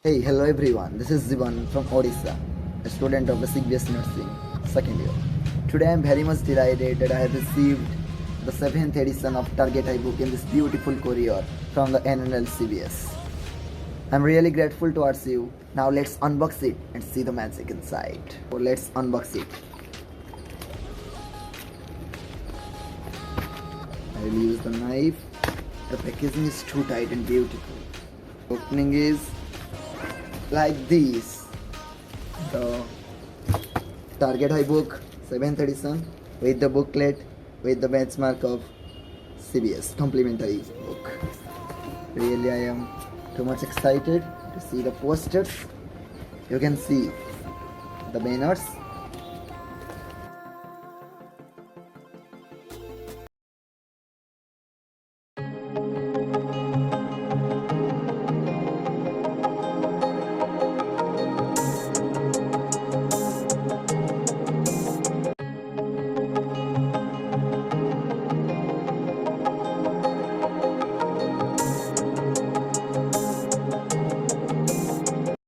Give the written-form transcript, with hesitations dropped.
Hey, hello everyone. This is JEEBAN from Odisha, a student of the CBS Nursing, second year. Today I am very much delighted that I have received the 7th edition of targethigh book in this beautiful courier from the NNL CBS. I am really grateful towards you. Now let's unbox it and see the magic inside. So let's unbox it. I will use the knife. The packaging is too tight and beautiful. Opening is like this. The targethigh book 7th edition with the booklet with the benchmark of CBS complimentary book. Really I am too much excited to see the posters. You can see the banners